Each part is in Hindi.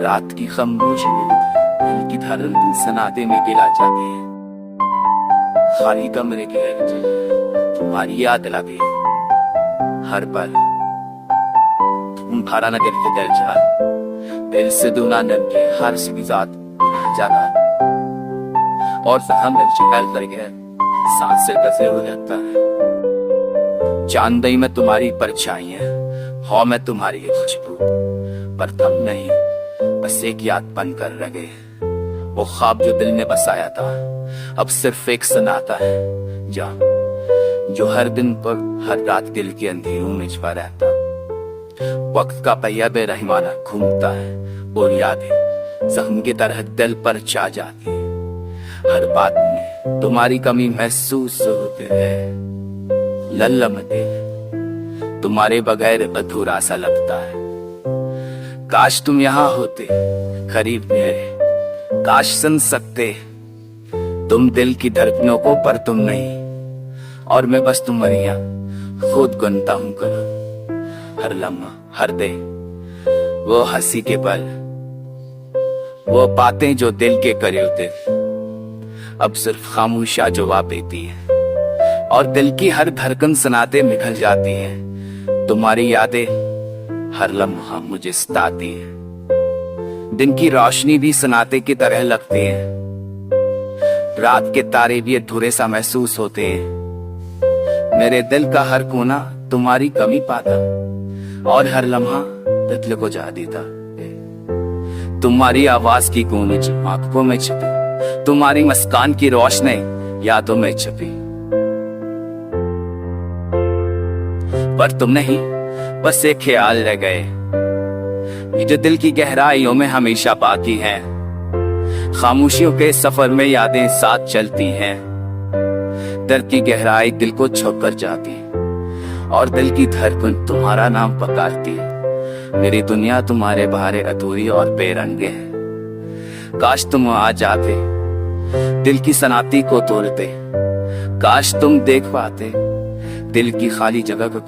रात की खामोशी दिल की धड़कन सनाटे में गिरा जाते हैं। खाली कमरे के तुम्हारी याद लगे हर पल। तुम भारा न करके दिल जा दिल से दुना नन के हर सी जात जाना और हम चहल कर गए सांस से कसे हो जाता है। चांदई में तुम्हारी परछाई है, हो मैं तुम्हारी खुशबू, पर तुम नहीं बस एक याद बन कर रह गए। वो ख्वाब जो दिल ने बसाया था अब सिर्फ एक सनाता है जो हर दिन पर हर रात दिल के अंधेरों में छिपा रहता। वक्त का पहिया बेरहमाना घूमता है और यादें जख्म की तरह दिल पर छा जाती है। हर बात में तुम्हारी कमी महसूस होती है। लल्लम दिल तुम्हारे बगैर अधूरा सा लगता है। काश तुम यहाँ होते करीब मेरे, काश सुन सकते तुम दिल की धड़कनों को, पर तुम नहीं और मैं बस तुम्हारी खुद गुनता हूँ करो। हर लम्हा हर दे वो हंसी के पल, वो बातें जो दिल के करीब थे अब सिर्फ खामोशियां जवाब देती है और दिल की हर धड़कन सनाते निकल जाती है। तुम्हारी यादें हर लम्हा मुझे सताती है। दिन की रोशनी भी सनाते की तरह लगती है, रात के तारे भी अधूरे सा महसूस होते हैं। मेरे दिल का हर कोना तुम्हारी कमी पाता और हर लम्हा दिल को जा देता। तुम्हारी आवाज की गूंज आंखों में छिपी, तुम्हारी मुस्कान की रोशनी यादों में छिपी, पर तुम नहीं बस एक ख्याल रह गए ये जो दिल की गहराइयों में हमेशा बाकी है। खामोशियों के सफर में यादें साथ चलती हैं। दर्द की गहराई दिल को छू कर जाती और दिल की धड़कन तुम्हारा नाम पुकारती है। मेरी दुनिया तुम्हारे बहारे अधूरी और बेरंगे है। काश तुम आ जाते दिल की सनाती को तोड़ते, काश तुम देख पाते दिल की खाली जगह को,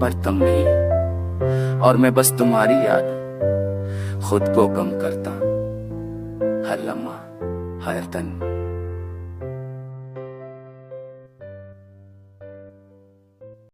पर तुम नहीं और मैं बस तुम्हारी याद खुद को कम करता। हर लम्हा हर तन